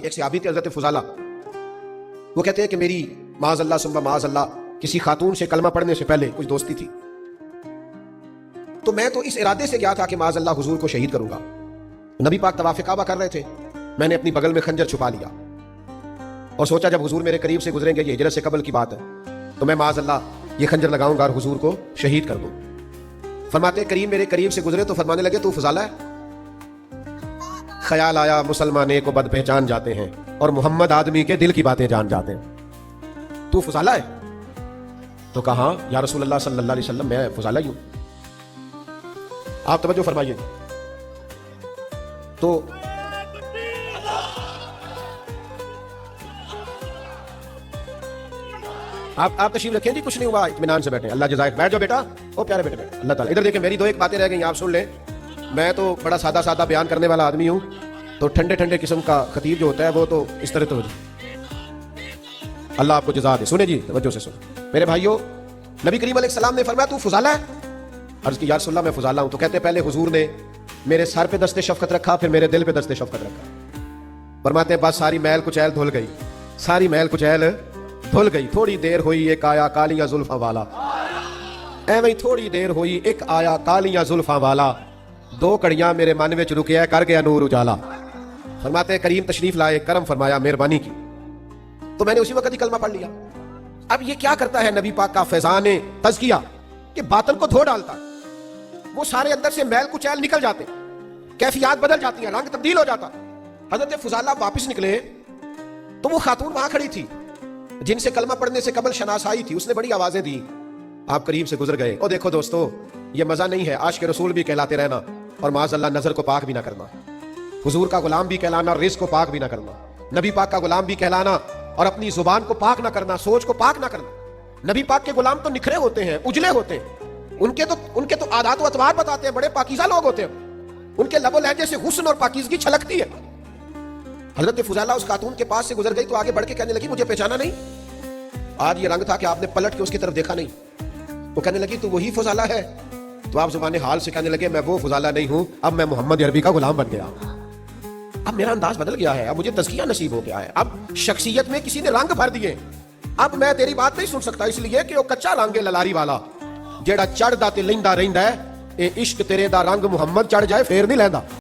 ایک صحابی تھے حضرت فضالہ، وہ کہتے ہیں کہ میری معاذ اللہ ثم معاذ اللہ کسی خاتون سے کلمہ پڑھنے سے پہلے کچھ دوستی تھی، تو میں تو اس ارادے سے گیا تھا کہ معاذ اللہ حضور کو شہید کروں گا۔ نبی پاک طواف کعبہ کر رہے تھے، میں نے اپنی بغل میں خنجر چھپا لیا اور سوچا جب حضور میرے قریب سے گزریں گے، یہ ہجرت سے قبل کی بات ہے، تو میں معاذ اللہ یہ خنجر لگاؤں گا اور حضور کو شہید کر دوں۔ فرماتے کریم میرے قریب سے گزرے تو فرمانے لگے تو فضالہ ہے؟ خیال آیا مسلمان کو بد پہچان جاتے ہیں اور محمد آدمی کے دل کی باتیں جان جاتے ہیں، تو فضالہ ہے؟ تو کہا یا رسول اللہ صلی اللہ علیہ وسلم میں فضالہ ہی ہوں۔ آپ توجہ فرمائیے، تو آپ تشریف رکھیں جی، کچھ نہیں ہوا، اطمینان سے بیٹھیں، اللہ جزائے، بیٹھ جاؤ بیٹا، او پیارے بیٹے بیٹھے، اللہ تعالیٰ۔ ادھر دیکھیں میری دو ایک باتیں رہ گئی، آپ سن لیں، میں تو بڑا سادہ سادہ بیان کرنے والا آدمی ہوں، تو ٹھنڈے ٹھنڈے قسم کا خطیب جو ہوتا ہے وہ تو اس طرح تو اللہ آپ کو جزا دے۔ سنیں جی توجہ سے سنیں میرے بھائیوں، نبی کریم علیہ السلام نے فرمایا تو فضالہ ہے؟ عرض کی یا رسول اللہ میں فضالہ ہوں۔ تو کہتے پہلے حضور نے میرے سر پہ دست شفقت رکھا، پھر میرے دل پہ دست شفقت رکھا۔ فرماتے ہیں بس ساری میل کچیل دھل گئی، ساری میل کچیل دھل گئی، تھوڑی دیر ہوئی ایک آیا کالیاں زلفاں والا، ایویں تھوڑی دیر ہوئی ایک آیا کالیاں زلفاں والا، دو کڑیاں میرے من وچ رکیا کر گیا نور اجالا۔ فرماتے ہیں کریم تشریف لائے، کرم فرمایا، مہربانی کی، تو میں نے اسی وقت ہی کلمہ پڑھ لیا۔ اب یہ کیا کرتا ہے نبی پاک کا فیضان تزکیہ کہ باطن کو دھو ڈالتا ہے، وہ سارے اندر سے میل کچیل نکل جاتے، کیفیات بدل جاتی ہیں، رنگ تبدیل ہو جاتا۔ حضرت فضالہ واپس نکلے تو وہ خاتون وہاں کھڑی تھی جن سے کلمہ پڑھنے سے قبل شناسائی تھی، اس نے بڑی آوازیں دی، آپ قریب سے گزر گئے۔ اور دیکھو دوستو، یہ مزہ نہیں ہے عاشق رسول بھی کہلاتے رہنا اور معاذ اللہ نظر کو پاک بھی نہ کرنا، حضور کا غلام بھی کہلانا، رزق کو پاک بھی نہ کرنا، نبی پاک کا غلام بھی کہلانا اور اپنی زبان کو پاک نہ کرنا، سوچ کو پاک نہ کرنا۔ نبی پاک کے غلام تو نکھرے ہوتے ہیں، اجلے ہوتے ہیں، ان کے تو عادات و اطوار بتاتے ہیں، بڑے پاکیزہ لوگ ہوتے ہیں، ان کے لب و لہجے سے حسن اور پاکیزگی چھلکتی ہے۔ حضرت فضالہ اس خاتون کے پاس سے گزر گئی تو آگے بڑھ کے کہنے لگی مجھے پہچانا نہیں؟ آج یہ رنگ تھا کہ آپ نے پلٹ کے اس کی طرف دیکھا نہیں۔ وہ کہنے لگی تو وہی فضالہ ہے؟ تو آپ زبان حال سے کہنے لگے میں وہ فضالہ نہیں ہوں، اب میں محمد عربی کا غلام بن گیا، اب میرا انداز بدل گیا ہے، اب مجھے تزکیہ نصیب ہو گیا ہے، اب شخصیت میں کسی نے رنگ بھر دیے، اب میں تیری بات نہیں سن سکتا، اس لیے کہ وہ کچا رنگ ہے للاری والا، جیڑا چڑھدا تے لیندا رہندا ہے، اے عشق تیرے دا رنگ محمد چڑھ جائے پھر نہیں لیندا۔